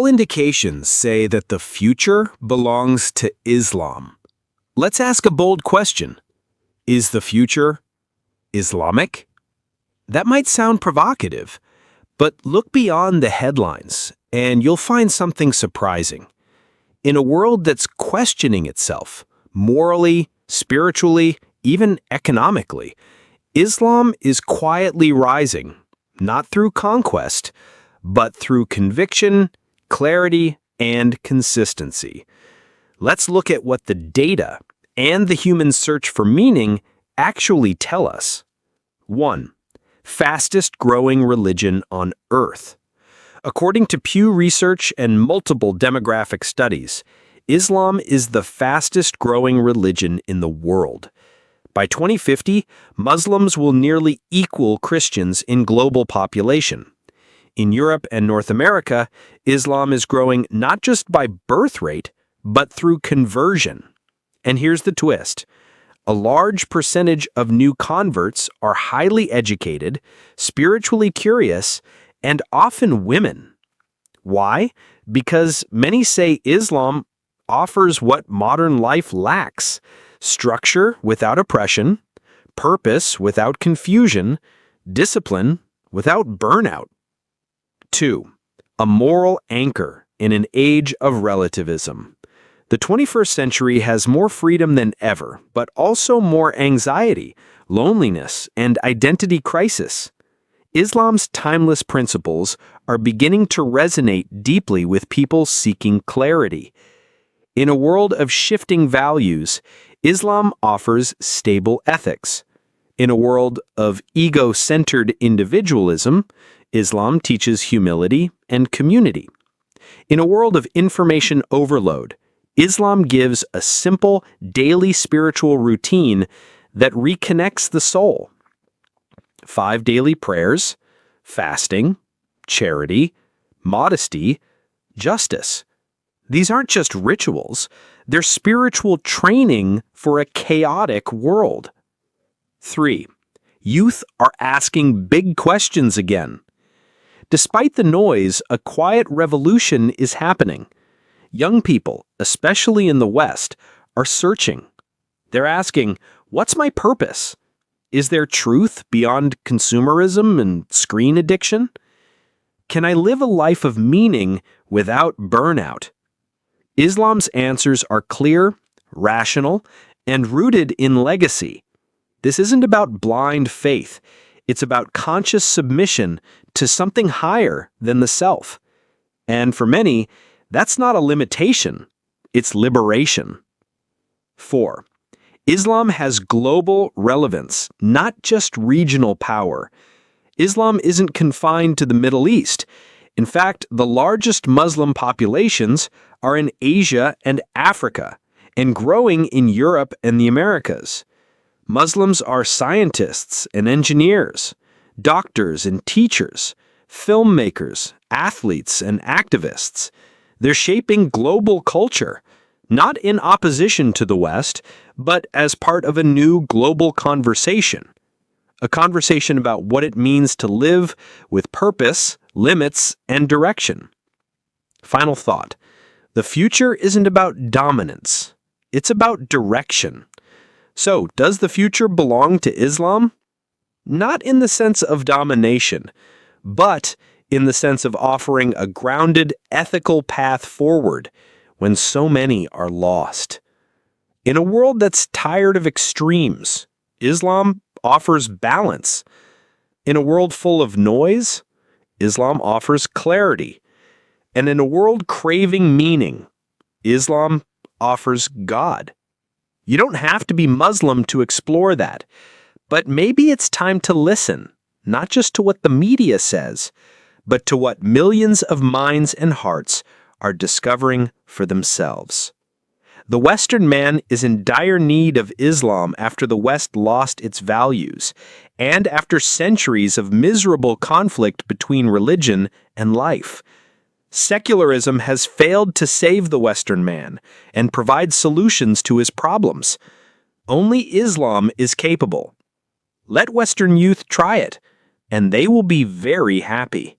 indications say that the future belongs to Islam. Let's ask a bold question. Is the future Islamic? That might sound provocative, but look beyond the headlines and you'll find something surprising. In a world that's questioning itself, morally, spiritually, even economically, Islam is quietly rising, not through conquest, but through conviction, clarity, and consistency. Let's look at what the data and the human search for meaning actually tell us. 1. Fastest growing religion on Earth. According to Pew Research and multiple demographic studies, Islam is the fastest growing religion in the world. By 2050, Muslims will nearly equal Christians in global population. In Europe and North America, Islam is growing not just by birth rate, but through conversion. And here's the twist. A large percentage of new converts are highly educated, spiritually curious, and often women. Why? Because many say Islam offers what modern life lacks: structure without oppression, purpose without confusion, discipline without burnout. 2. A moral anchor in an age of relativism. The 21st century has more freedom than ever, but also more anxiety, loneliness, and identity crisis. Islam's timeless principles are beginning to resonate deeply with people seeking clarity. In a world of shifting values, Islam offers stable ethics. In a world of ego-centered individualism, Islam teaches humility and community. In a world of information overload, Islam gives a simple, daily spiritual routine that reconnects the soul. 5 daily prayers, fasting, charity, modesty, justice. These aren't just rituals, they're spiritual training for a chaotic world. 3. Youth are asking big questions again. Despite the noise, a quiet revolution is happening. Young people, especially in the West, are searching. They're asking, what's my purpose? Is there truth beyond consumerism and screen addiction? Can I live a life of meaning without burnout? Islam's answers are clear, rational, and rooted in legacy. This isn't about blind faith. It's about conscious submission to something higher than the self. And for many, that's not a limitation. It's liberation. 4. Islam has global relevance, not just regional power. Islam isn't confined to the Middle East. In fact, the largest Muslim populations are in Asia and Africa, and growing in Europe and the Americas. Muslims are scientists and engineers, doctors and teachers, filmmakers, athletes and activists. They're shaping global culture, not in opposition to the West, but as part of a new global conversation. A conversation about what it means to live with purpose, limits, and direction. Final thought. The future isn't about dominance. It's about direction. So, does the future belong to Islam? Not in the sense of domination, but in the sense of offering a grounded, ethical path forward when so many are lost. In a world that's tired of extremes, Islam offers balance. In a world full of noise, Islam offers clarity. And in a world craving meaning, Islam offers God. You don't have to be Muslim to explore that, but maybe it's time to listen, not just to what the media says, but to what millions of minds and hearts are discovering for themselves. The Western man is in dire need of Islam after the West lost its values, and after centuries of miserable conflict between religion and life. Secularism has failed to save the Western man and provide solutions to his problems. Only Islam is capable. Let Western youth try it, and they will be very happy.